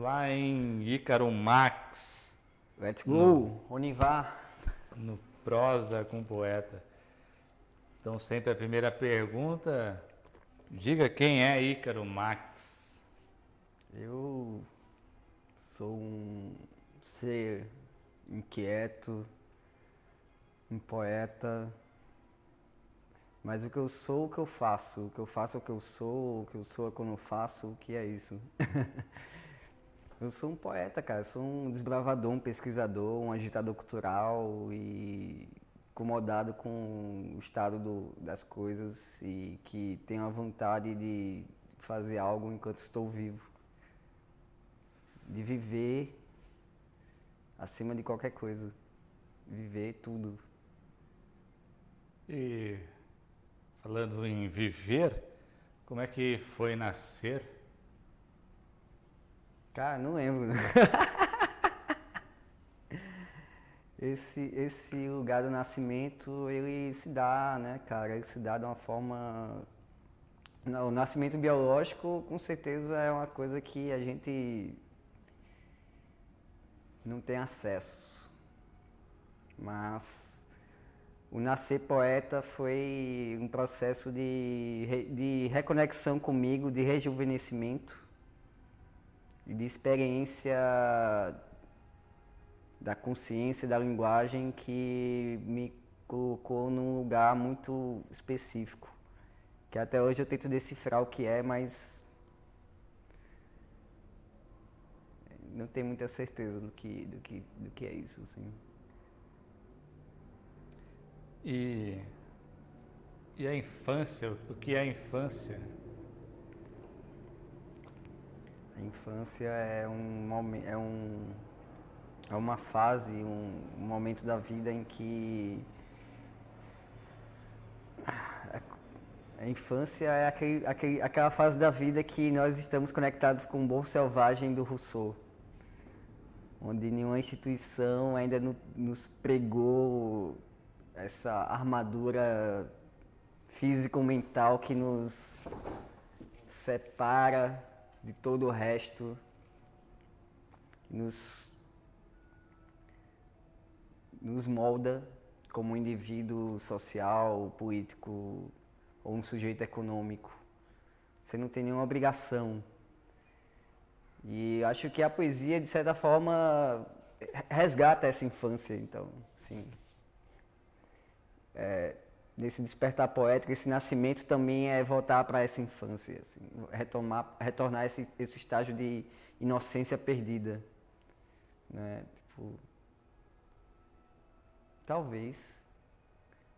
lá em Ícaro Max, Let's go, Onivar. no Prosa com Poeta. Então, sempre a primeira pergunta, diga quem é Ícaro Max. Eu sou um ser inquieto, um poeta, mas o que eu sou, o que eu faço. O que eu faço é o que eu sou é o que eu não faço, o que é isso? Eu sou um poeta, cara, eu sou um desbravador, um pesquisador, um agitador cultural e incomodado com o estado das coisas e que tenho a vontade de fazer algo enquanto estou vivo. De viver acima de qualquer coisa. Viver tudo. E falando em viver, como é que foi nascer? Cara, não lembro. Esse lugar do nascimento, ele se dá, né, cara? Ele se dá de uma forma... Não, o nascimento biológico, com certeza, é uma coisa que a gente não tem acesso. Mas o nascer poeta foi um processo de reconexão comigo, de rejuvenescimento e de experiência da consciência, da linguagem que me colocou num lugar muito específico. Que até hoje eu tento decifrar o que é, mas não tenho muita certeza do que é isso, assim. E a infância, o que é a infância? A infância é uma fase, um momento da vida em que a infância é aquela fase da vida que nós estamos conectados com o Bom Selvagem do Rousseau, onde nenhuma instituição ainda nos pregou essa armadura físico-mental que nos separa de todo o resto, nos molda como um indivíduo social, político ou um sujeito econômico. Você não tem nenhuma obrigação. E acho que a poesia, de certa forma, resgata essa infância, então, assim... nesse despertar poético, esse nascimento também é voltar para essa infância, assim, retornar esse estágio de inocência perdida, né? Tipo, talvez,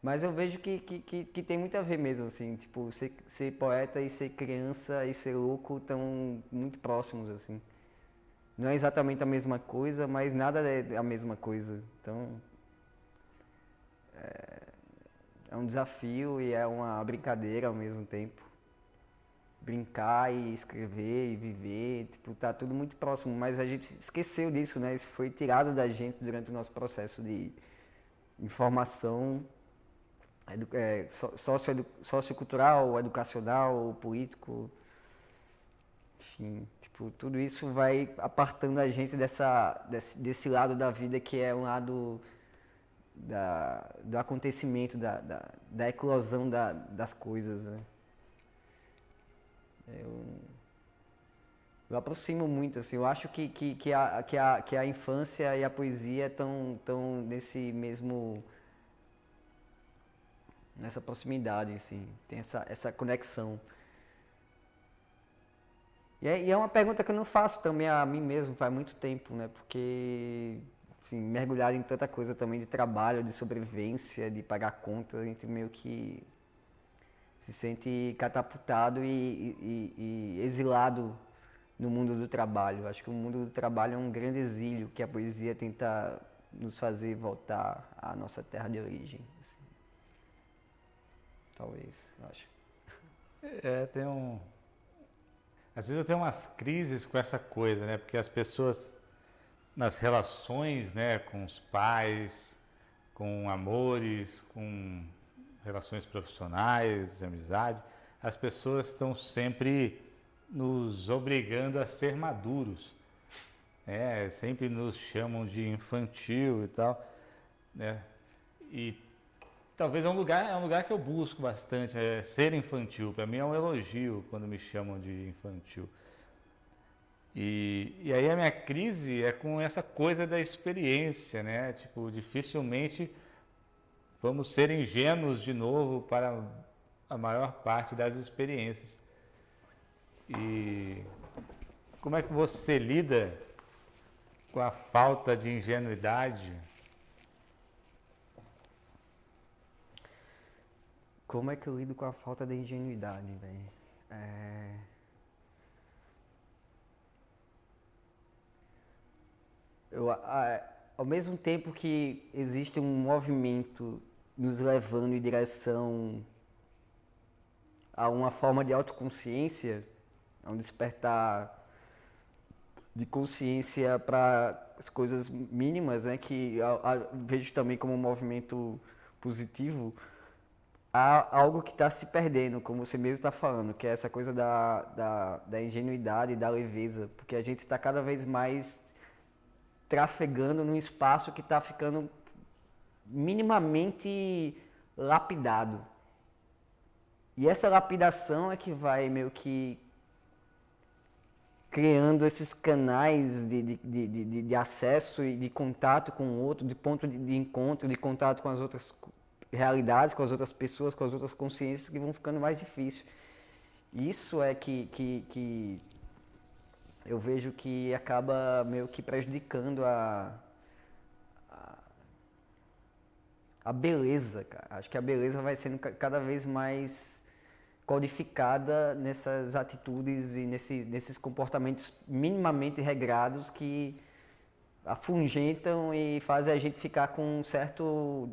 mas eu vejo que tem muito a ver mesmo, assim, tipo, ser poeta e ser criança e ser louco estão muito próximos, assim. Não é exatamente a mesma coisa, mas nada é a mesma coisa, então... É um desafio e é uma brincadeira ao mesmo tempo. Brincar e escrever e viver, tipo, tá tudo muito próximo, mas a gente esqueceu disso, né? Isso foi tirado da gente durante o nosso processo de informação sociocultural, educacional, político. Enfim, tipo, tudo isso vai apartando a gente desse lado da vida que é um lado... do acontecimento, da eclosão das coisas, né? Eu aproximo muito, assim, eu acho que a infância e a poesia estão nessa proximidade, assim, tem essa conexão. E é uma pergunta que eu não faço também a mim mesmo faz muito tempo, né? Porque... Enfim, mergulhado em tanta coisa também de trabalho, de sobrevivência, de pagar conta, a gente meio que se sente catapultado e exilado no mundo do trabalho. Acho que o mundo do trabalho é um grande exílio que a poesia tenta nos fazer voltar à nossa terra de origem. Assim. Talvez, eu acho. Às vezes eu tenho umas crises com essa coisa, né? Porque as pessoas... nas relações, né, com os pais, com amores, com relações profissionais, de amizade, as pessoas estão sempre nos obrigando a ser maduros. Sempre nos chamam de infantil e tal, né? E talvez é um lugar que eu busco bastante, ser infantil. Para mim é um elogio quando me chamam de infantil. E aí a minha crise é com essa coisa da experiência, né? Tipo, dificilmente vamos ser ingênuos de novo para a maior parte das experiências. E como é que você lida com a falta de ingenuidade? Como é que eu lido com a falta de ingenuidade, velho? É... Ao mesmo tempo que existe um movimento nos levando em direção a uma forma de autoconsciência, a um despertar de consciência para as coisas mínimas, né, que vejo também como um movimento positivo, há algo que está se perdendo, como você mesmo está falando, que é essa coisa da ingenuidade, da leveza, porque a gente está cada vez mais trafegando num espaço que está ficando minimamente lapidado. E essa lapidação é que vai meio que criando esses canais de acesso e de contato com o outro, de ponto de encontro, de contato com as outras realidades, com as outras pessoas, com as outras consciências, que vão ficando mais difíceis. Isso é que eu vejo que acaba meio que prejudicando a beleza, cara. Acho que a beleza vai sendo cada vez mais codificada nessas atitudes e nesses comportamentos minimamente regrados que afugentam e fazem a gente ficar com um certo...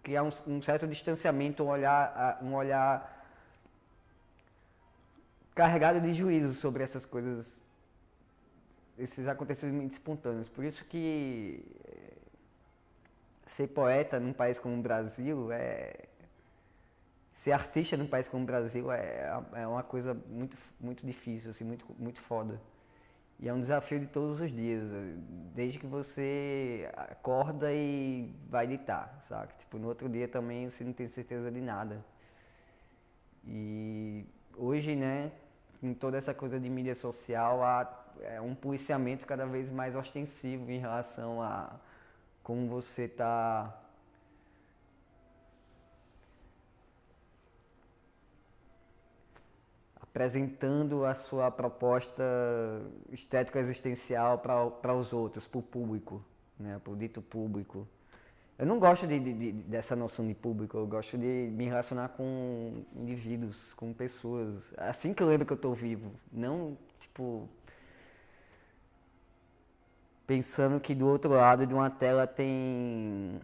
criar um certo distanciamento, um olhar carregado de juízo sobre essas coisas, esses acontecimentos espontâneos. Por isso que ser poeta num país como o Brasil ser artista num país como o Brasil é uma coisa muito, muito difícil, assim, muito, muito foda. E é um desafio de todos os dias, desde que você acorda e vai ditar, sabe? Tipo, no outro dia também você não tem certeza de nada. E hoje, né, com toda essa coisa de mídia social, há um policiamento cada vez mais ostensivo em relação a como você está apresentando a sua proposta estético-existencial para os outros, para o público, né, para o dito público. Eu não gosto dessa noção de público, eu gosto de me relacionar com indivíduos, com pessoas, assim que eu lembro que eu estou vivo, não, tipo, pensando que do outro lado de uma tela tem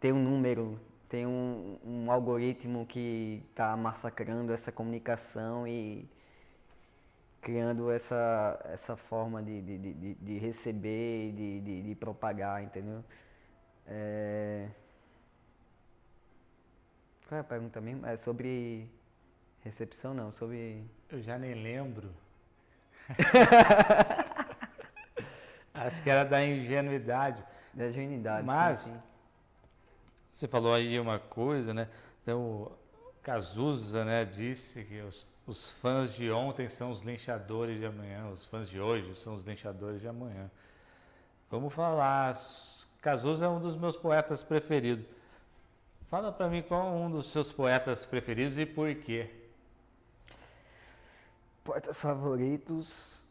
um número, tem um algoritmo que está massacrando essa comunicação e criando essa forma de receber e de propagar, entendeu? Qual é a pergunta mesmo? É sobre recepção, não, sobre... Eu já nem lembro. Acho que era da ingenuidade. Da genuinidade, Mas sim. você falou aí uma coisa, né? Então, o Cazuza, né, disse que os fãs de ontem são os linchadores de amanhã, os fãs de hoje são os linchadores de amanhã. Vamos falar. Cazuza é um dos meus poetas preferidos. Fala pra mim qual é um dos seus poetas preferidos e por quê? Poetas favoritos...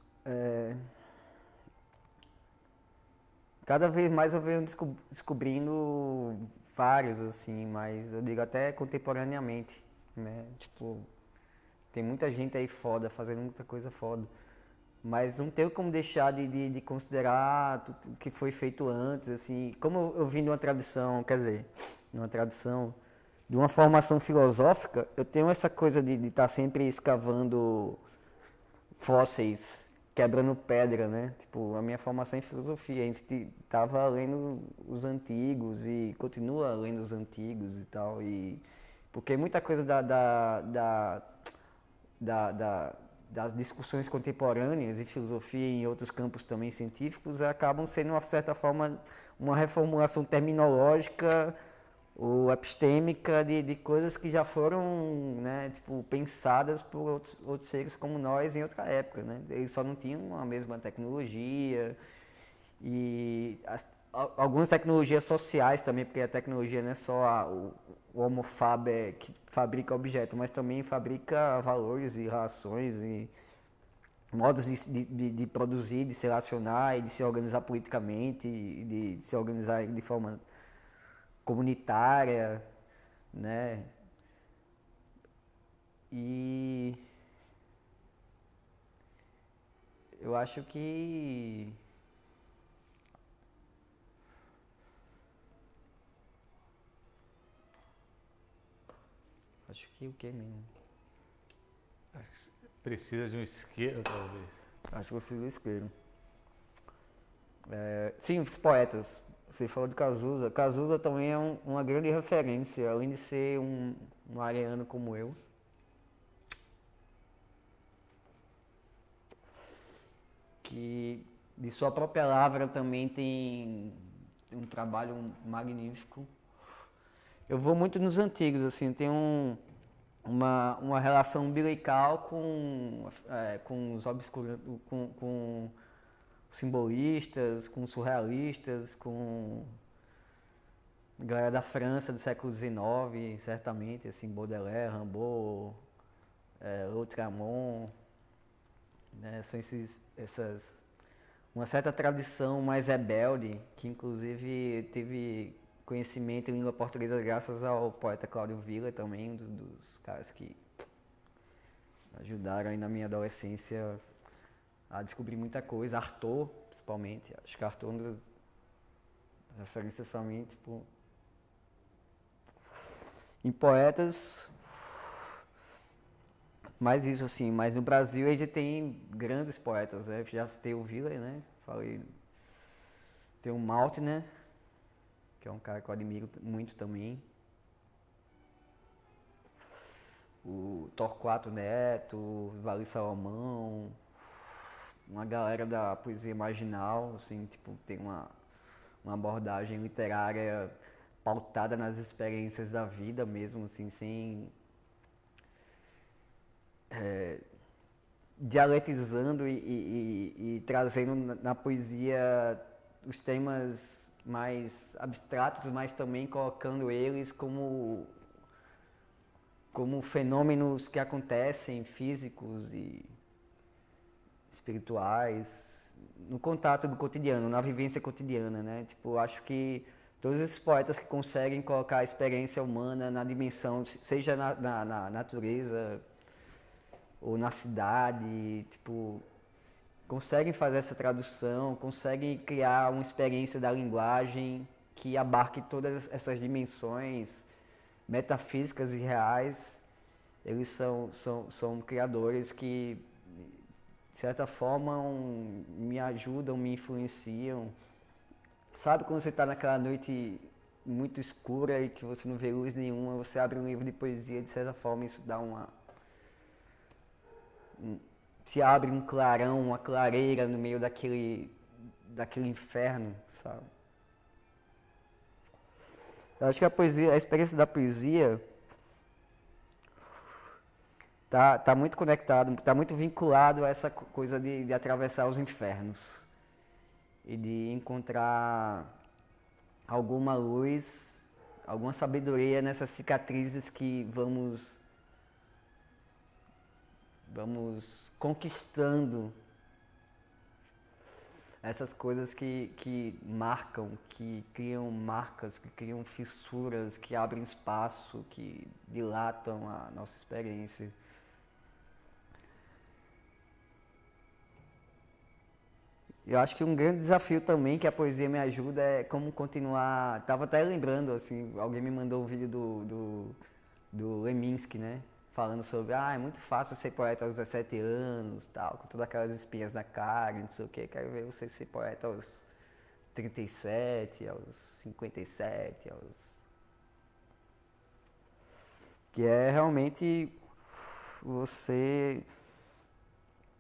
Cada vez mais eu venho descobrindo vários, assim, mas eu digo até contemporaneamente, né? Tipo, tem muita gente aí foda, fazendo muita coisa foda. Mas não tenho como deixar de considerar tudo que foi feito antes, assim. Como eu vim de uma tradição, quer dizer, de uma formação filosófica, eu tenho essa coisa de estar sempre escavando fósseis, quebrando pedra, né? Tipo, a minha formação em filosofia, a gente tava lendo os antigos e continua lendo os antigos e tal, e porque muita coisa da das discussões contemporâneas e filosofia em outros campos também científicos acabam sendo, de certa forma, uma reformulação terminológica ou epistêmica de coisas que já foram, né, tipo, pensadas por outros seres como nós em outra época, né? Eles só não tinham a mesma tecnologia e algumas tecnologias sociais também, porque a tecnologia não é só o Homo faber que fabrica objetos, mas também fabrica valores e relações e modos de produzir, de se relacionar e de se organizar politicamente, e de se organizar de forma comunitária, né? E eu acho que o que mesmo? Acho que precisa de um isqueiro, talvez. Acho que eu fiz o isqueiro. Sim, os poetas. Você falou de Cazuza. Cazuza também é uma grande referência, além de ser um ariano como eu. Que de sua própria lavra também tem um trabalho magnífico. Eu vou muito nos antigos, assim, tem uma relação umbilical com os com simbolistas, com surrealistas, com a galera da França do século XIX, certamente, assim, Baudelaire, Rimbaud, Lautréamont, né, são uma certa tradição mais rebelde, que inclusive teve conhecimento em língua portuguesa graças ao poeta Cláudio Villa também, um dos caras que ajudaram aí na minha adolescência a descobrir muita coisa. Arthur, principalmente, acho que Arthur é uma das referências pra mim, tipo, em poetas, mais isso assim, mas no Brasil a gente tem grandes poetas, né? Já citei o Villa, né? Falei, tem o Malte, né? Que é um cara que eu admiro muito também. O Torquato Neto, o Vale Salomão, uma galera da poesia marginal, assim, tipo, tem uma abordagem literária pautada nas experiências da vida mesmo, assim, sem dialetizando e trazendo na poesia os temas mais abstratos, mas também colocando eles como fenômenos que acontecem, físicos e espirituais, no contato do cotidiano, na vivência cotidiana, né? Tipo, acho que todos esses poetas que conseguem colocar a experiência humana na dimensão, seja na natureza ou na cidade, tipo, conseguem fazer essa tradução, conseguem criar uma experiência da linguagem que abarque todas essas dimensões metafísicas e reais. Eles são criadores que, de certa forma, me ajudam, me influenciam. Sabe quando você está naquela noite muito escura e que você não vê luz nenhuma, você abre um livro de poesia, de certa forma isso dá se abre um clarão, uma clareira no meio daquele inferno, sabe? Eu acho que a experiência da poesia tá muito conectado, tá muito vinculado a essa coisa de atravessar os infernos e de encontrar alguma luz, alguma sabedoria nessas cicatrizes que vamos conquistando, essas coisas que marcam, que criam marcas, que criam fissuras, que abrem espaço, que dilatam a nossa experiência. Eu acho que um grande desafio também que a poesia me ajuda é como continuar. Tava até lembrando, assim, alguém me mandou um vídeo do Leminski, né? Falando sobre, é muito fácil ser poeta aos 17 anos, tal, com todas aquelas espinhas na cara, não sei o quê. Quero ver você ser poeta aos 37, aos 57, que é realmente você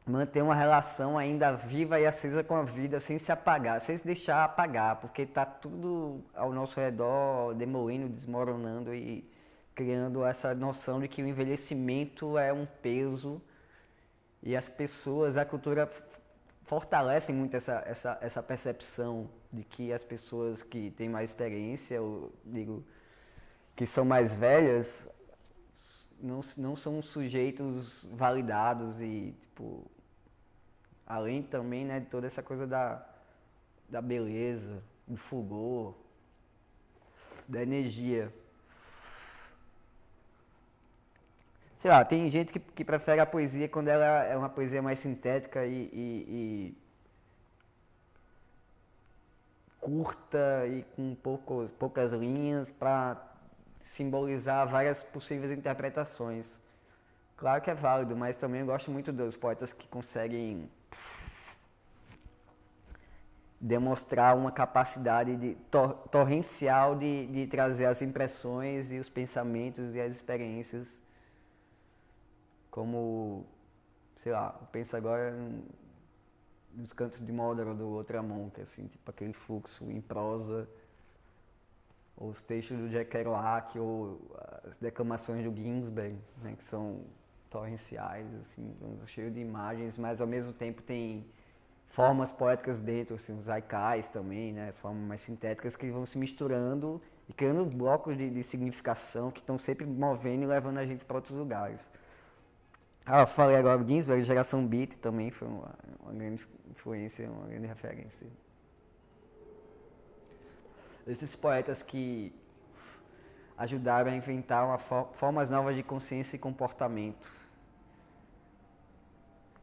manter uma relação ainda viva e acesa com a vida, sem se apagar, sem se deixar apagar, porque está tudo ao nosso redor demolindo, desmoronando e criando essa noção de que o envelhecimento é um peso e as pessoas, a cultura fortalece muito essa percepção de que as pessoas que têm mais experiência, eu digo, que são mais velhas, não são sujeitos validados e, tipo, além também, né, de toda essa coisa da beleza, do fulgor, da energia. Sei lá, tem gente que prefere a poesia quando ela é uma poesia mais sintética e curta e com poucas linhas para simbolizar várias possíveis interpretações. Claro que é válido, mas também eu gosto muito dos poetas que conseguem demonstrar uma capacidade torrencial de trazer as impressões e os pensamentos e as experiências, como, sei lá, eu penso agora nos Cantos de Módaro do Outramont, assim, tipo aquele fluxo em prosa, ou os textos do Jack Kerouac, ou as declamações do Ginsberg, né, que são torrenciais, assim, cheio de imagens, mas ao mesmo tempo tem formas poéticas dentro, assim, os haikais também, né, as formas mais sintéticas que vão se misturando e criando blocos de significação que estão sempre movendo e levando a gente para outros lugares. Eu falei agora do Ginsberg, Geração Beat também foi uma grande influência, uma grande referência. Esses poetas que ajudaram a inventar formas novas de consciência e comportamento.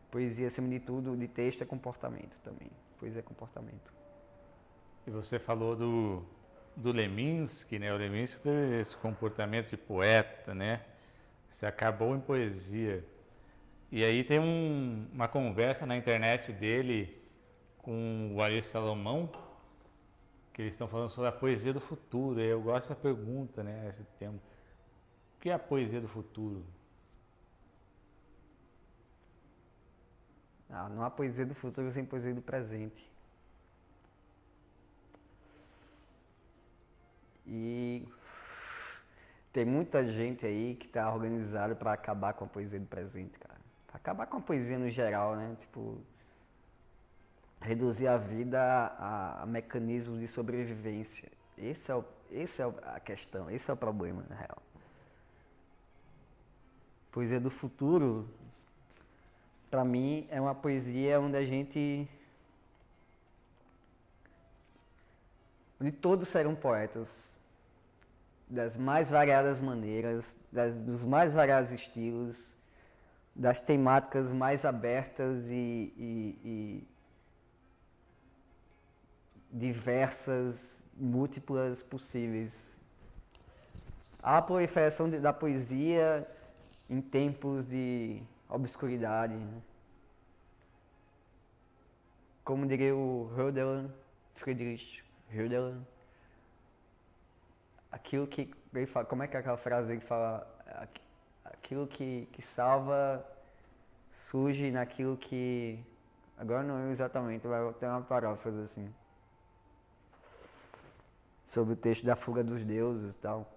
Poesia, acima de tudo, de texto é comportamento também. Poesia é comportamento. E você falou do Leminski, né? O Leminski teve esse comportamento de poeta, né? Se acabou em poesia. E aí tem uma conversa na internet dele com o Ari Salomão, que eles estão falando sobre a poesia do futuro. E eu gosto dessa pergunta, né? Esse tema. O que é a poesia do futuro? Não há poesia do futuro sem poesia do presente. E tem muita gente aí que está organizada para acabar com a poesia do presente, cara. Pra acabar com a poesia no geral, né? Tipo, reduzir a vida a mecanismos de sobrevivência. Essa é a questão, esse é o problema, na real. Poesia do futuro, pra mim, é uma poesia onde a gente... onde todos serão poetas, das mais variadas maneiras, dos mais variados estilos, das temáticas mais abertas e diversas, múltiplas possíveis. Há a proliferação da poesia em tempos de obscuridade, né? Como diria o Hölderlin, Friedrich Hölderlin, aquilo que ele fala, como é que é aquela frase que fala, aquilo que salva surge naquilo que, agora não lembro exatamente, vai ter uma paráfrase assim, sobre o texto da fuga dos deuses e tal.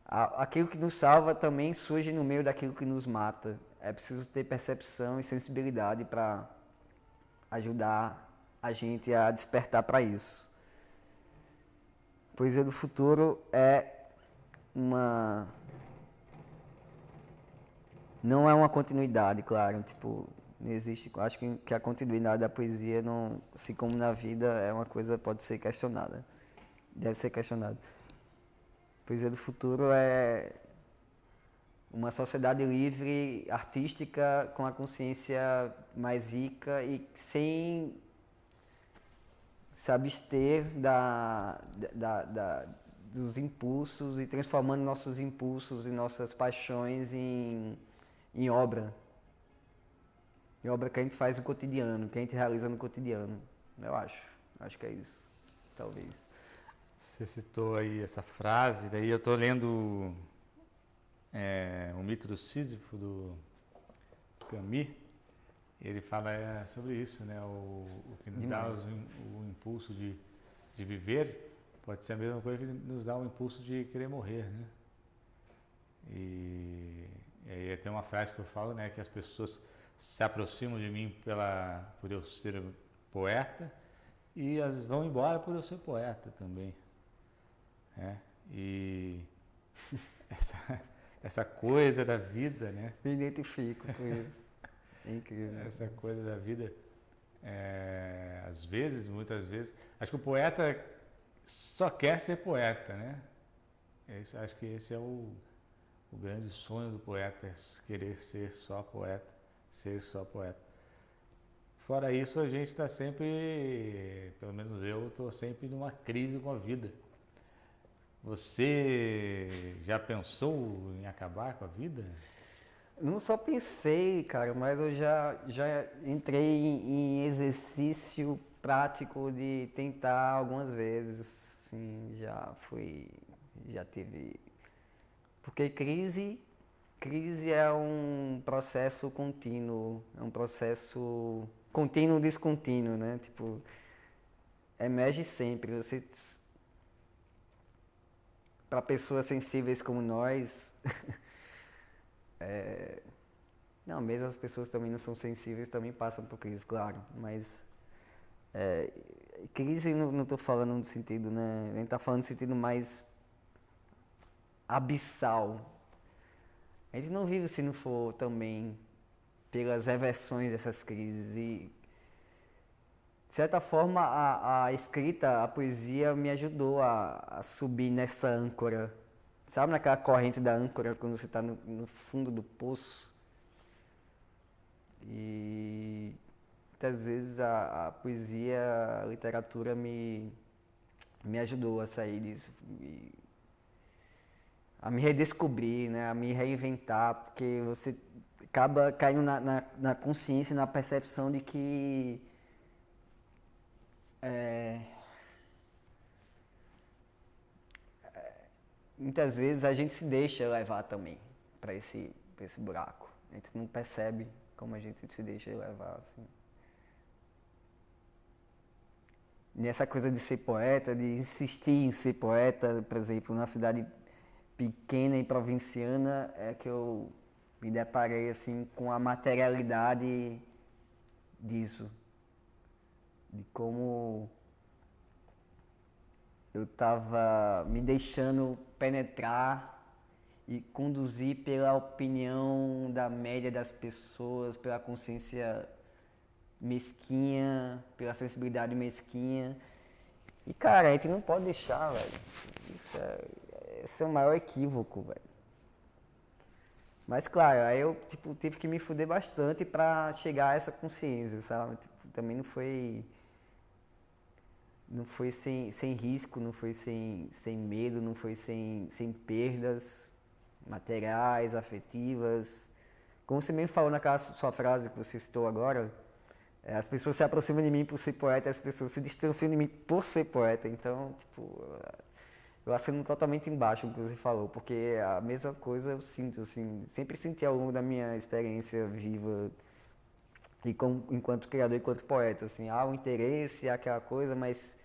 Aquilo que nos salva também surge no meio daquilo que nos mata. É preciso ter percepção e sensibilidade para ajudar a gente a despertar para isso. Poesia do futuro não é uma continuidade, claro, tipo, não existe, acho que a continuidade da poesia, não, assim como na vida, é uma coisa que pode ser questionada, deve ser questionada. Poesia do futuro é uma sociedade livre, artística, com a consciência mais rica e sem se abster dos impulsos e transformando nossos impulsos e nossas paixões em obra. Em obra que a gente faz no cotidiano, que a gente realiza no cotidiano. Eu acho. Acho que é isso. Talvez. Você citou aí essa frase, daí eu estou lendo O Mito do Sísifo, do Camus, ele fala sobre isso, né? O que nos dá o impulso de viver pode ser a mesma coisa que nos dá o impulso de querer morrer, né? E aí tem uma frase que eu falo, né? Que as pessoas se aproximam de mim por eu ser poeta e as vão embora por eu ser poeta também, né? E essa coisa da vida, né? Me identifico com isso. É incrível. Essa coisa da vida, às vezes, muitas vezes, acho que o poeta só quer ser poeta, né? Acho que esse é o grande sonho do poeta, é querer ser só poeta, ser só poeta. Fora isso, a gente está sempre, pelo menos eu, estou sempre numa crise com a vida. Você já pensou em acabar com a vida? Não só pensei, cara, mas eu já entrei em exercício prático de tentar algumas vezes, assim, já teve. Porque crise é um processo contínuo, é um processo contínuo descontínuo, né? Tipo, emerge sempre. Para pessoas sensíveis como nós, não, mesmo as pessoas que também não são sensíveis também passam por crise, claro, mas crise não estou falando no sentido, né? A gente está falando no sentido mais abissal. A gente não vive se não for também pelas reversões dessas crises e de certa forma a escrita, a poesia me ajudou a subir nessa âncora. Sabe naquela corrente da âncora quando você está no fundo do poço? E muitas vezes a poesia, a literatura me ajudou a sair disso, a me redescobrir, né? A me reinventar, porque você acaba caindo na consciência, na percepção de que muitas vezes a gente se deixa levar também para esse buraco. A gente não percebe como a gente se deixa levar, assim. Nessa coisa de ser poeta, de insistir em ser poeta, por exemplo, numa cidade pequena e provinciana, é que eu me deparei assim com a materialidade disso, de como eu estava me deixando penetrar e conduzir pela opinião da média das pessoas, pela consciência mesquinha, pela sensibilidade mesquinha. E cara, a gente não pode deixar, velho. Esse é o maior equívoco, velho. Mas claro, aí eu tive que me fuder bastante pra chegar a essa consciência, sabe? Também não foi sem risco, não foi sem medo, não foi sem perdas materiais, afetivas. Como você mesmo falou naquela sua frase que você citou agora, as pessoas se aproximam de mim por ser poeta, as pessoas se distanciam de mim por ser poeta. Então, eu assino totalmente embaixo do que você falou, porque a mesma coisa eu sinto, assim, sempre senti ao longo da minha experiência viva e enquanto criador, enquanto poeta, assim, há um interesse, há aquela coisa, mas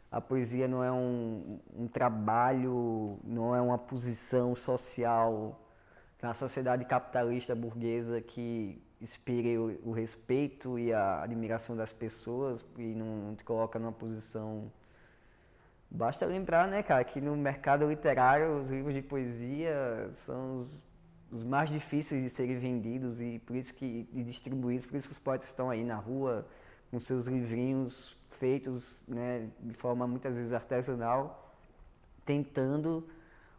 a poesia não é um trabalho, não é uma posição social na sociedade capitalista burguesa que inspire o respeito e a admiração das pessoas e não te coloca numa posição. Basta lembrar, né, cara, que no mercado literário os livros de poesia são os mais difíceis de serem vendidos e distribuídos, por isso que os poetas estão aí na rua com seus livrinhos feitos, né, de forma muitas vezes artesanal, tentando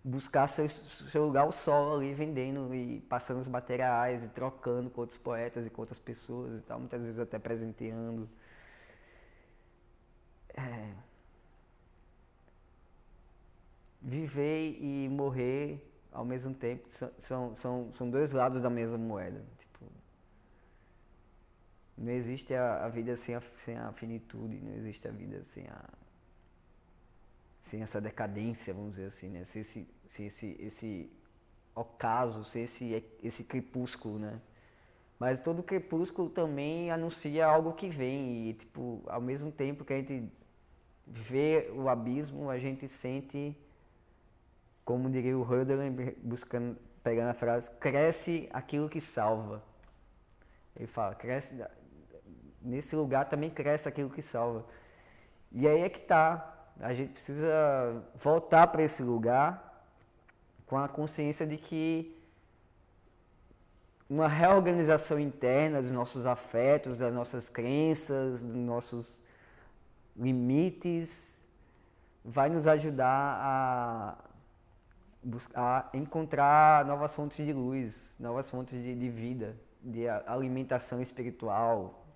buscar seu lugar ao solo ali, vendendo e passando os materiais e trocando com outros poetas e com outras pessoas e tal, muitas vezes até presenteando. Viver e morrer ao mesmo tempo são dois lados da mesma moeda. Tipo, não existe a vida sem a finitude, não existe a vida sem essa decadência, vamos dizer assim, né? Sem esse ocaso, sem esse crepúsculo, né? Mas todo crepúsculo também anuncia algo que vem. E, tipo, ao mesmo tempo que a gente vê o abismo, a gente sente, como diria o Hölderlin, pegando a frase, cresce aquilo que salva. Ele fala, cresce, nesse lugar também cresce aquilo que salva. E aí é que tá. A gente precisa voltar para esse lugar com a consciência de que uma reorganização interna dos nossos afetos, das nossas crenças, dos nossos limites, vai nos ajudar a encontrar novas fontes de luz, novas fontes de vida, de alimentação espiritual.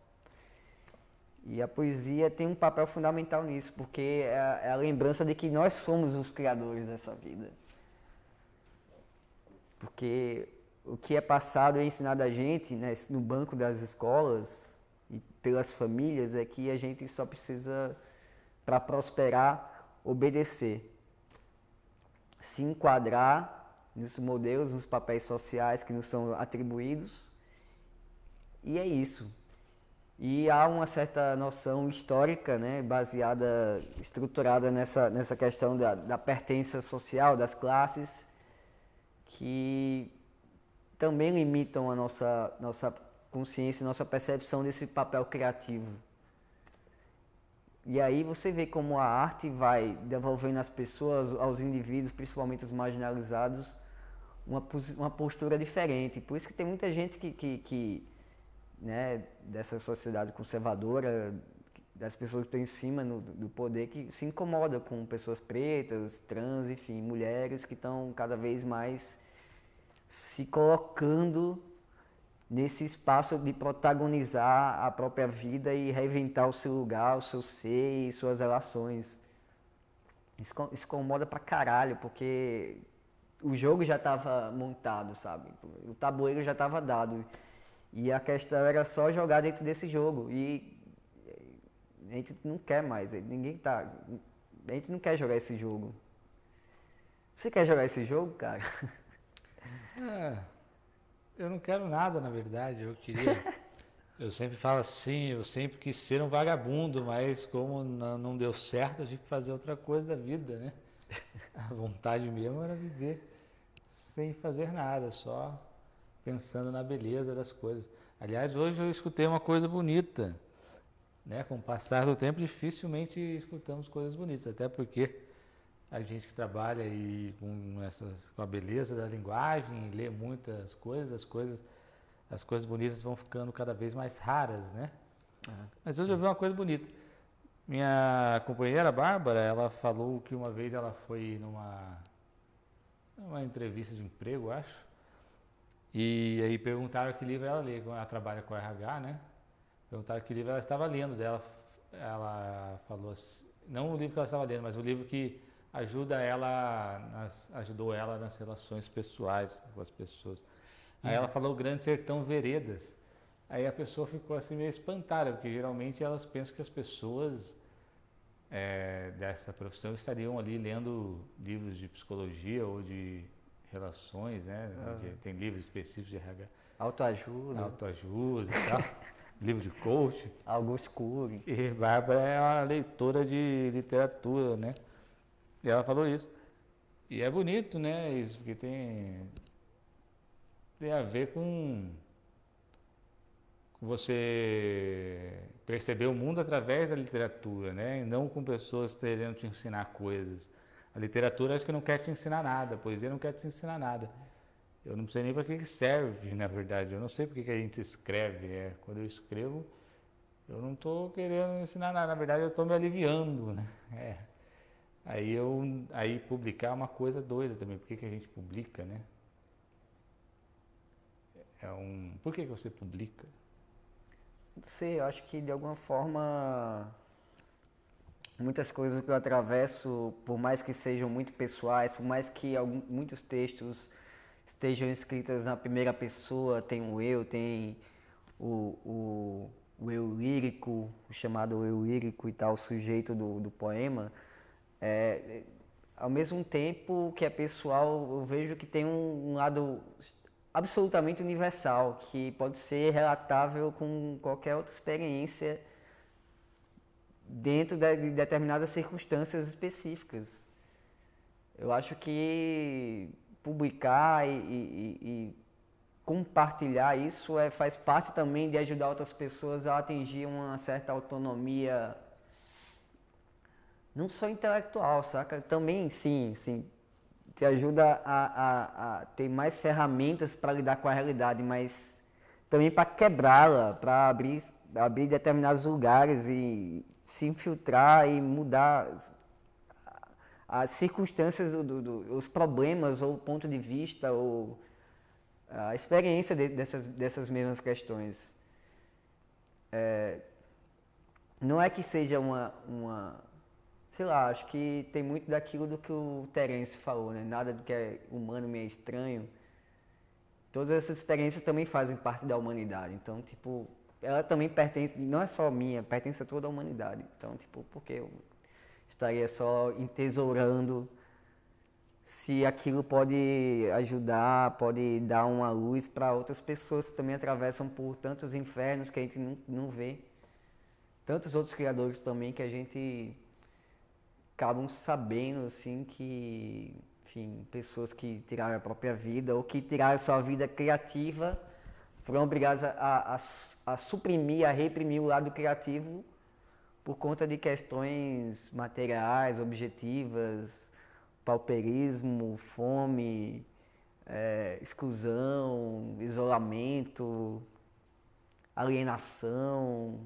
E a poesia tem um papel fundamental nisso, porque é a lembrança de que nós somos os criadores dessa vida. Porque o que é passado e ensinado a gente, né, no banco das escolas e pelas famílias, é que a gente só precisa, para prosperar, obedecer. Se enquadrar nos modelos, nos papéis sociais que nos são atribuídos. E é isso. E há uma certa noção histórica, né, baseada, estruturada nessa questão da pertença social, das classes, que também limitam a nossa consciência, nossa percepção desse papel criativo. E aí você vê como a arte vai devolvendo às pessoas, aos indivíduos, principalmente os marginalizados, uma postura diferente. Por isso que tem muita gente que né, dessa sociedade conservadora, das pessoas que estão em cima do poder, que se incomoda com pessoas pretas, trans, enfim, mulheres que estão cada vez mais se colocando nesse espaço de protagonizar a própria vida e reinventar o seu lugar, o seu ser e suas relações. Isso incomoda pra caralho, porque o jogo já estava montado, sabe? O tabuleiro já estava dado. E a questão era só jogar dentro desse jogo. E a gente não quer mais, a gente não quer jogar esse jogo. Você quer jogar esse jogo, cara? Eu não quero nada, na verdade. Eu sempre falo assim, eu sempre quis ser um vagabundo, mas como não deu certo, eu tive que fazer outra coisa da vida, né? A vontade mesmo era viver sem fazer nada, só pensando na beleza das coisas. Aliás, hoje eu escutei uma coisa bonita, né? Com o passar do tempo, dificilmente escutamos coisas bonitas, até porque a gente que trabalha aí com a beleza da linguagem, lê muitas coisas, as coisas bonitas vão ficando cada vez mais raras, né? Mas hoje eu vi uma coisa bonita. Minha companheira Bárbara, ela falou que uma vez ela foi numa entrevista de emprego, acho, e aí perguntaram que livro ela lê, como ela trabalha com RH, né? Perguntaram que livro ela estava lendo dela. Ela falou assim, não o livro que ela estava lendo, mas o livro que ajudou ela nas relações pessoais com as pessoas. Aí ela falou Grande Sertão Veredas. Aí a pessoa ficou assim meio espantada, porque geralmente elas pensam que as pessoas dessa profissão estariam ali lendo livros de psicologia ou de relações, né? Tem livros específicos de RH. Autoajuda e tal. Livro de coaching. Augusto Cury. E Bárbara é uma leitora de literatura, né? E ela falou isso. E é bonito, né? Isso, porque tem a ver com você perceber o mundo através da literatura, né? E não com pessoas querendo te ensinar coisas. A literatura acho que não quer te ensinar nada, a poesia não quer te ensinar nada. Eu não sei nem para que serve, na verdade. Eu não sei porque que a gente escreve. Quando eu escrevo, eu não estou querendo ensinar nada. Na verdade, eu estou me aliviando, né? Aí publicar é uma coisa doida também. Por que a gente publica, né? Por que você publica? Não sei, eu acho que de alguma forma muitas coisas que eu atravesso, por mais que sejam muito pessoais, por mais que muitos textos estejam escritas na primeira pessoa, tem o eu, tem o eu lírico, o chamado eu lírico e tal, o sujeito do poema, ao mesmo tempo que é pessoal, eu vejo que tem um lado absolutamente universal, que pode ser relatável com qualquer outra experiência dentro de determinadas circunstâncias específicas. Eu acho que publicar e compartilhar isso faz parte também de ajudar outras pessoas a atingir uma certa autonomia, não só intelectual, saca? Também, sim, te ajuda a ter mais ferramentas para lidar com a realidade, mas também para quebrá-la, para abrir determinados lugares e se infiltrar e mudar as circunstâncias, os problemas ou o ponto de vista ou a experiência dessas mesmas questões. Não é que seja sei lá, acho que tem muito daquilo do que o Terence falou, né? Nada do que é humano me é estranho. Todas essas experiências também fazem parte da humanidade. Então, tipo, ela também pertence, não é só minha, pertence a toda a humanidade. Então, tipo, por que eu estaria só entesourando se aquilo pode ajudar, pode dar uma luz para outras pessoas que também atravessam por tantos infernos que a gente não vê. Tantos outros criadores também que a gente acabam sabendo, assim, que, enfim, pessoas que tiraram a própria vida ou que tiraram a sua vida criativa foram obrigadas a suprimir, a reprimir o lado criativo por conta de questões materiais, objetivas, pauperismo, fome, exclusão, isolamento, alienação.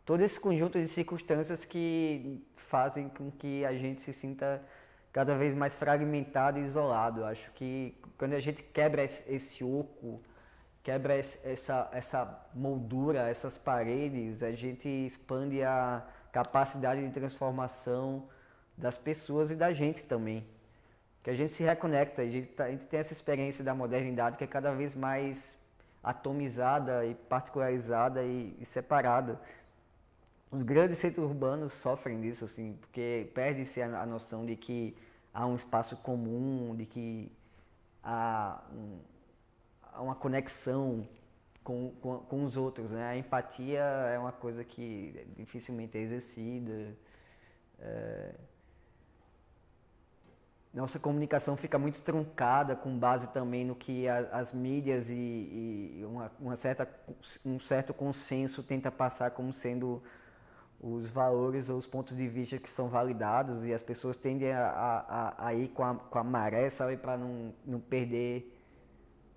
Todo esse conjunto de circunstâncias que fazem com que a gente se sinta cada vez mais fragmentado e isolado. Eu acho que quando a gente quebra esse oco, quebra essa moldura, essas paredes, a gente expande a capacidade de transformação das pessoas e da gente também. Que a gente se reconecta, a gente tem essa experiência da modernidade que é cada vez mais atomizada e particularizada e separada. Os grandes centros urbanos sofrem disso, assim, porque perde-se a noção de que há um espaço comum, de que há uma conexão com os outros, né? A empatia é uma coisa que dificilmente é exercida. Nossa comunicação fica muito truncada com base também no que as mídias e um certo consenso tenta passar como sendo os valores ou os pontos de vista que são validados, e as pessoas tendem a ir com a maré, sabe, para não perder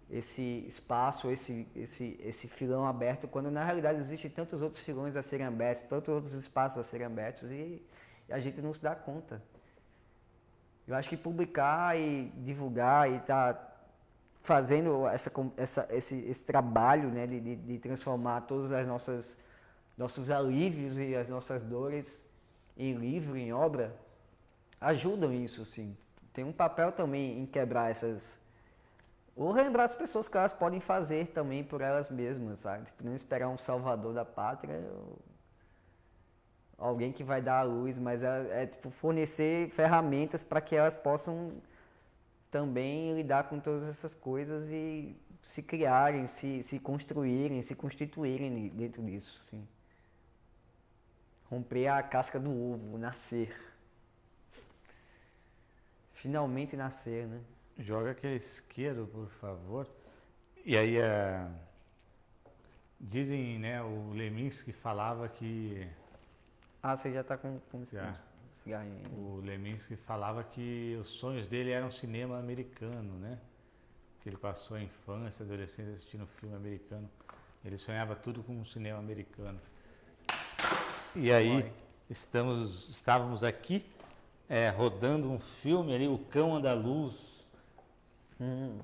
esse espaço, esse filão aberto, quando na realidade existem tantos outros filões a serem abertos, tantos outros espaços a serem abertos e a gente não se dá conta. Eu acho que publicar e divulgar e estar fazendo esse trabalho, né, de transformar todas as nossos alívios e as nossas dores em livro, em obra, ajudam isso, sim. Tem um papel também em quebrar ou lembrar as pessoas que elas podem fazer também por elas mesmas, sabe? Tipo, não esperar um salvador da pátria, alguém que vai dar a luz, mas tipo, fornecer ferramentas para que elas possam também lidar com todas essas coisas e se criarem, se construírem, se constituírem dentro disso, sim. Romper a casca do ovo, nascer. Finalmente nascer, né? Joga aquele isqueiro, por favor. E aí, dizem, né, o Leminski falava que... Ah, você já tá com cigarrinho. O Leminski falava que os sonhos dele eram cinema americano, né? Que ele passou a infância, adolescência assistindo filme americano. Ele sonhava tudo com um cinema americano. E aí, estávamos aqui rodando um filme ali, O Cão Andaluz. Uhum.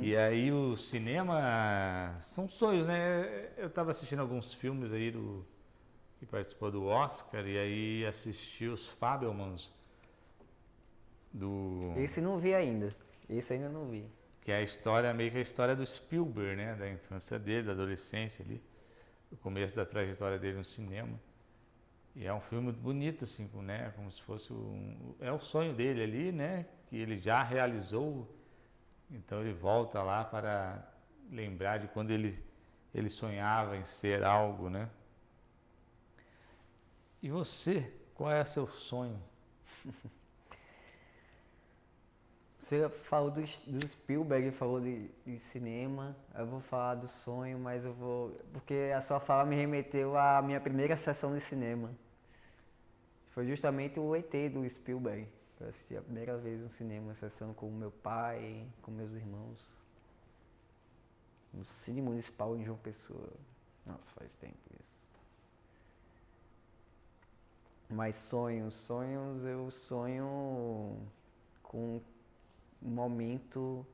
E aí o cinema são sonhos, né? Eu estava assistindo alguns filmes aí que participou do Oscar, e aí assisti os Fabelmans Esse não vi ainda. Esse ainda não vi. Que é a história, meio que a história do Spielberg, né? Da infância dele, da adolescência ali, o começo da trajetória dele no cinema. E é um filme muito bonito, assim, né? Como se fosse é o sonho dele ali, né? Que ele já realizou Então ele volta lá para lembrar de quando ele sonhava em ser algo, né? E você, qual é seu sonho? Você falou do Spielberg, falou de cinema, eu vou falar do sonho, mas eu vou... Porque a sua fala me remeteu à minha primeira sessão de cinema. Foi justamente o ET do Spielberg. Eu assisti a primeira vez no cinema, uma sessão com meu pai, com meus irmãos. No Cine Municipal em João Pessoa. Nossa, faz tempo isso. Mas sonhos, eu sonho com um momento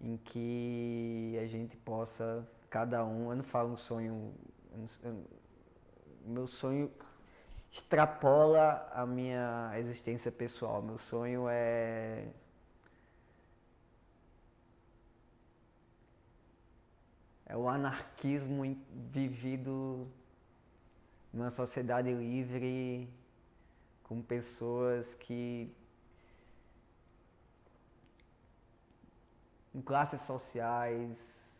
em que a gente possa, cada um, eu não falo um sonho, meu sonho extrapola a minha existência pessoal. Meu sonho é o anarquismo vivido numa sociedade livre, com pessoas que em classes sociais,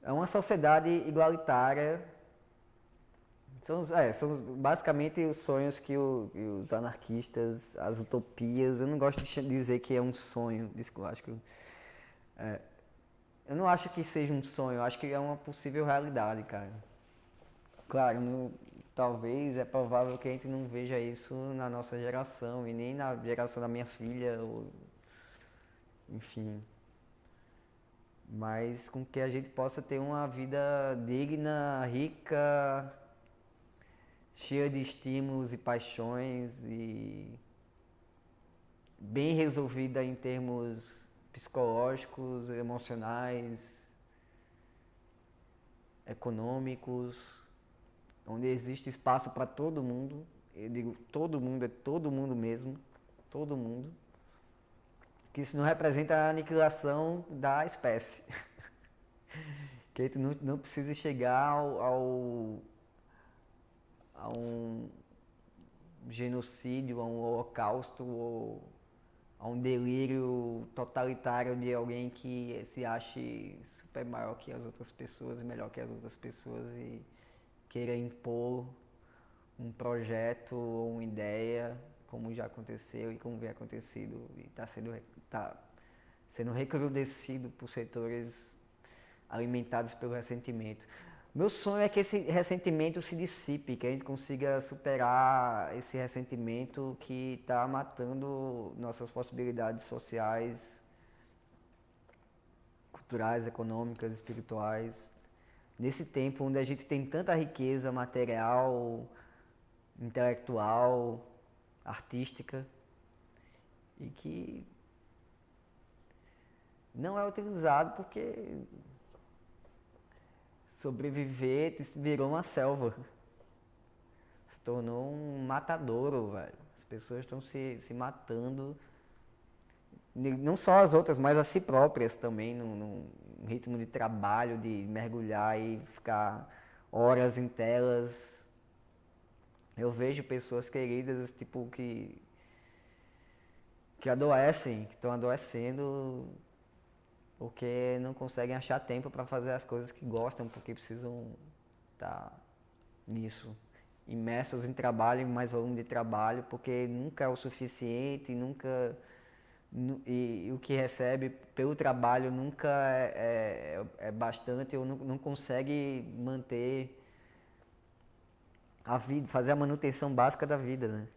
é uma sociedade igualitária. São basicamente os sonhos que os anarquistas, as utopias, eu não gosto de dizer que é um sonho, eu acho que eu não acho que seja um sonho, eu acho que é uma possível realidade, cara. Claro, talvez é provável que a gente não veja isso na nossa geração e nem na geração da minha filha, enfim. Mas com que a gente possa ter uma vida digna, rica, cheia de estímulos e paixões e bem resolvida em termos psicológicos, emocionais, econômicos, onde existe espaço para todo mundo. Eu digo todo mundo, é todo mundo mesmo, todo mundo. Que isso não representa a aniquilação da espécie. Que a gente não precisa chegar a um genocídio, a um holocausto, ou a um delírio totalitário de alguém que se ache super maior que as outras pessoas, melhor que as outras pessoas e queira impor um projeto ou uma ideia, como já aconteceu e como vem acontecido e está sendo recrudescido por setores alimentados pelo ressentimento. Meu sonho é que esse ressentimento se dissipe, que a gente consiga superar esse ressentimento que está matando nossas possibilidades sociais, culturais, econômicas, espirituais. Nesse tempo onde a gente tem tanta riqueza material, intelectual, artística, e que não é utilizado porque sobreviver virou uma selva. Se tornou um matadouro, velho. As pessoas estão se matando. Não só as outras, mas a si próprias também, num ritmo de trabalho, de mergulhar e ficar horas em telas. Eu vejo pessoas queridas, tipo, que adoecem, que estão adoecendo porque não conseguem achar tempo para fazer as coisas que gostam, porque precisam estar nisso, imersos em trabalho, em mais volume de trabalho, porque nunca é o suficiente, e o que recebe pelo trabalho nunca é bastante, ou não consegue manter a vida, fazer a manutenção básica da vida, né?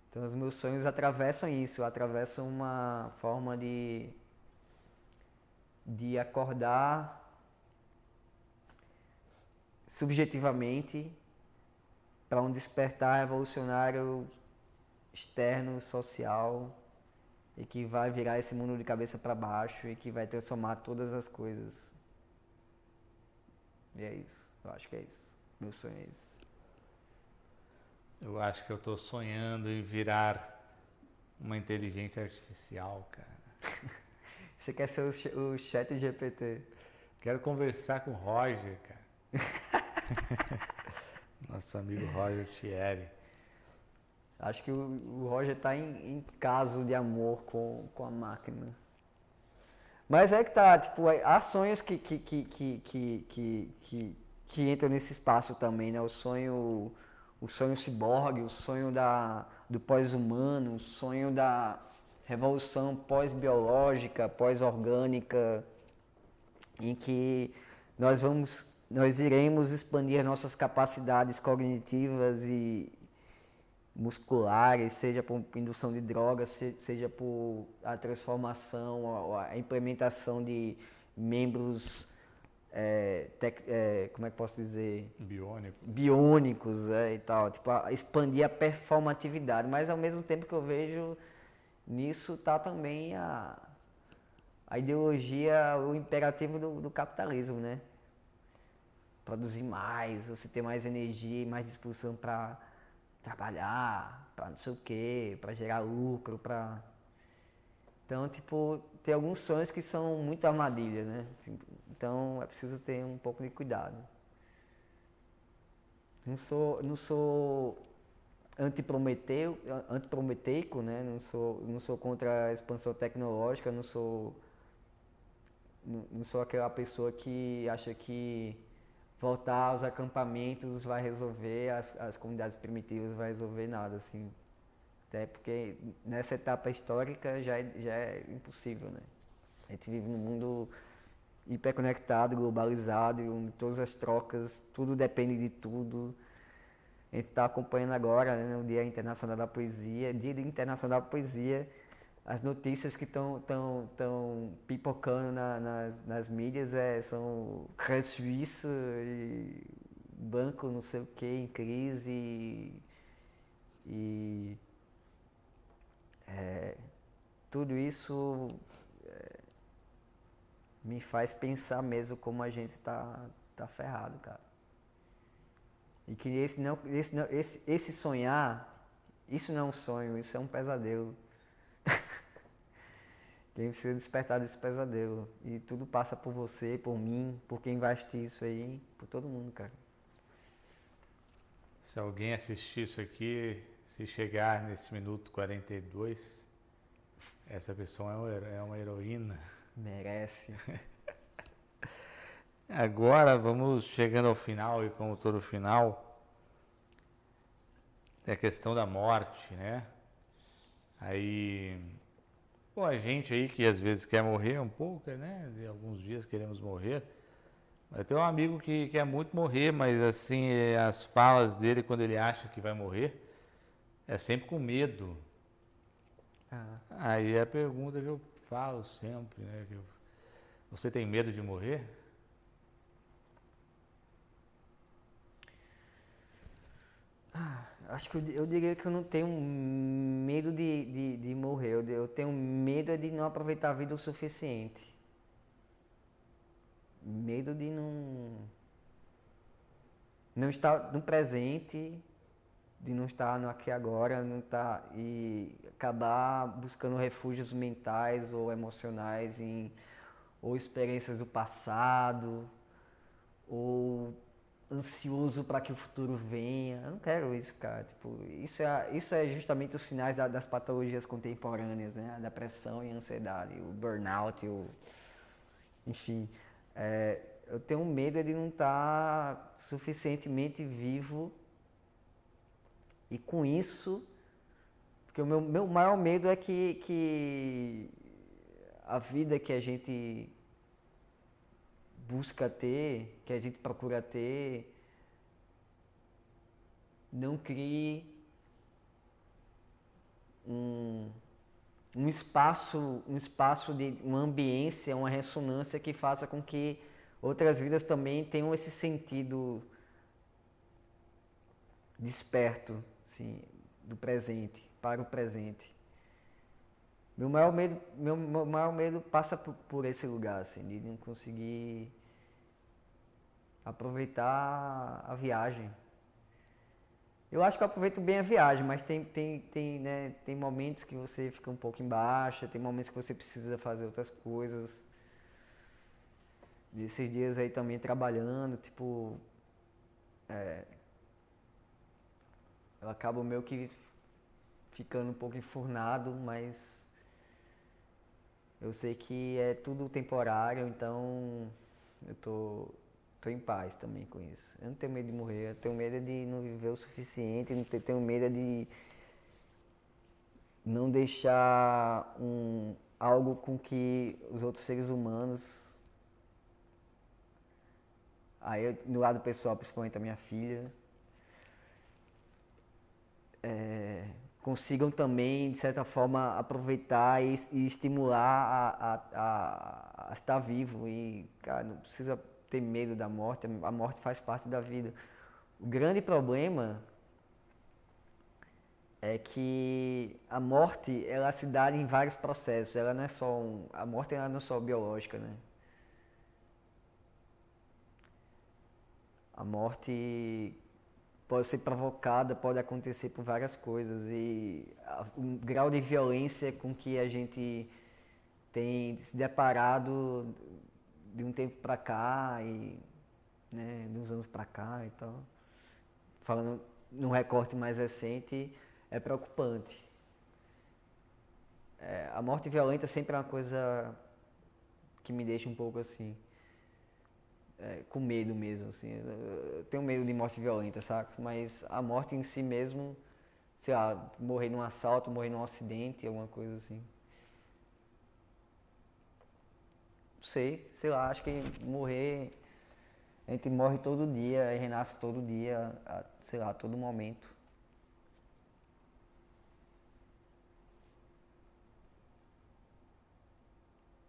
Então os meus sonhos atravessam isso, atravessam uma forma de acordar subjetivamente para um despertar revolucionário externo, social, e que vai virar esse mundo de cabeça para baixo e que vai transformar todas as coisas. E é isso, eu acho que é isso. Meu sonho é esse. Eu acho que eu estou sonhando em virar uma inteligência artificial, cara. Você quer ser o chat GPT? Quero conversar com o Roger, cara. Nosso amigo Roger Thierry. Acho que o Roger está em caso de amor com a máquina. Mas é que tá, tipo, há sonhos que entram nesse espaço também, né? O sonho ciborgue, o sonho do pós-humano, o sonho da revolução pós-biológica, pós-orgânica, em que nós iremos expandir nossas capacidades cognitivas e musculares, seja por indução de drogas, seja por a transformação, a implementação de membros, como é que posso dizer? Biônicos e tal, tipo, expandir a performatividade, mas ao mesmo tempo que eu vejo nisso tá também a ideologia, o imperativo do capitalismo, né? Produzir mais, você ter mais energia e mais disposição para trabalhar, para não sei o que, para gerar lucro, para... Então, tipo, tem alguns sonhos que são muito armadilhas, né? Então, é preciso ter um pouco de cuidado. Não sou antiprometeico, né? Não sou contra a expansão tecnológica, não sou aquela pessoa que acha que voltar aos acampamentos vai resolver, as comunidades primitivas vai resolver nada, assim. Até porque nessa etapa histórica já é impossível, né? A gente vive num mundo hiperconectado, globalizado, onde todas as trocas, tudo depende de tudo. A gente está acompanhando agora, né, no Dia Internacional da Poesia, as notícias que estão pipocando nas mídias são Credit Suisse e banco não sei o que em crise e tudo isso me faz pensar mesmo como a gente tá ferrado, cara. E que esse sonhar, isso não é um sonho, isso é um pesadelo. Quem precisa despertar desse pesadelo. E tudo passa por você, por mim, por quem vai assistir isso aí, por todo mundo, cara. Se alguém assistir isso aqui, se chegar nesse minuto 42, essa pessoa é uma heroína. Merece. Agora vamos chegando ao final, e como todo final, é a questão da morte, né? Aí, pô, a gente aí que às vezes quer morrer um pouco, né? De alguns dias queremos morrer. Mas tem um amigo que quer muito morrer, mas assim, as falas dele quando ele acha que vai morrer, é sempre com medo. Aí é a pergunta que eu falo sempre, né? Você tem medo de morrer? Acho que eu diria que eu não tenho medo de morrer. Eu tenho medo de não aproveitar a vida o suficiente. Medo de não estar no presente, de não estar no aqui e agora, e acabar buscando refúgios mentais ou emocionais ou experiências do passado, ou ansioso para que o futuro venha. Eu não quero isso, cara. Tipo, isso é justamente os sinais das patologias contemporâneas, né? A depressão e a ansiedade, o burnout, enfim. Eu tenho medo de não estar suficientemente vivo e com isso, porque o meu maior medo é que a vida que a gente busca ter, que a gente procura ter, não crie um espaço de uma ambiência, uma ressonância que faça com que outras vidas também tenham esse sentido desperto, assim, do presente, para o presente. Meu maior medo passa por esse lugar, assim, de não conseguir aproveitar a viagem. Eu acho que eu aproveito bem a viagem, mas tem momentos que você fica um pouco embaixo, tem momentos que você precisa fazer outras coisas. E esses dias aí também trabalhando, tipo, eu acabo meio que ficando um pouco enfurnado, mas eu sei que é tudo temporário, então eu tô em paz também com isso. Eu não tenho medo de morrer, eu tenho medo de não viver o suficiente, tenho medo de não deixar algo com que os outros seres humanos, aí no lado pessoal, principalmente a minha filha, consigam também, de certa forma, aproveitar e estimular a estar vivo. E, cara, não precisa ter medo da morte, a morte faz parte da vida. O grande problema é que a morte, ela se dá em vários processos, ela não é só a morte ela não é só biológica, né? A morte pode ser provocada, pode acontecer por várias coisas e o grau de violência com que a gente tem se deparado de um tempo pra cá e, né, de uns anos pra cá e tal, falando num recorte mais recente, é preocupante. A morte violenta sempre é uma coisa que me deixa um pouco assim, com medo mesmo, assim. Eu tenho medo de morte violenta, saca? Mas a morte em si mesmo, sei lá, morrer num assalto, morrer num acidente, alguma coisa assim. Não sei lá, acho que morrer, a gente morre todo dia e renasce todo dia, sei lá, a todo momento.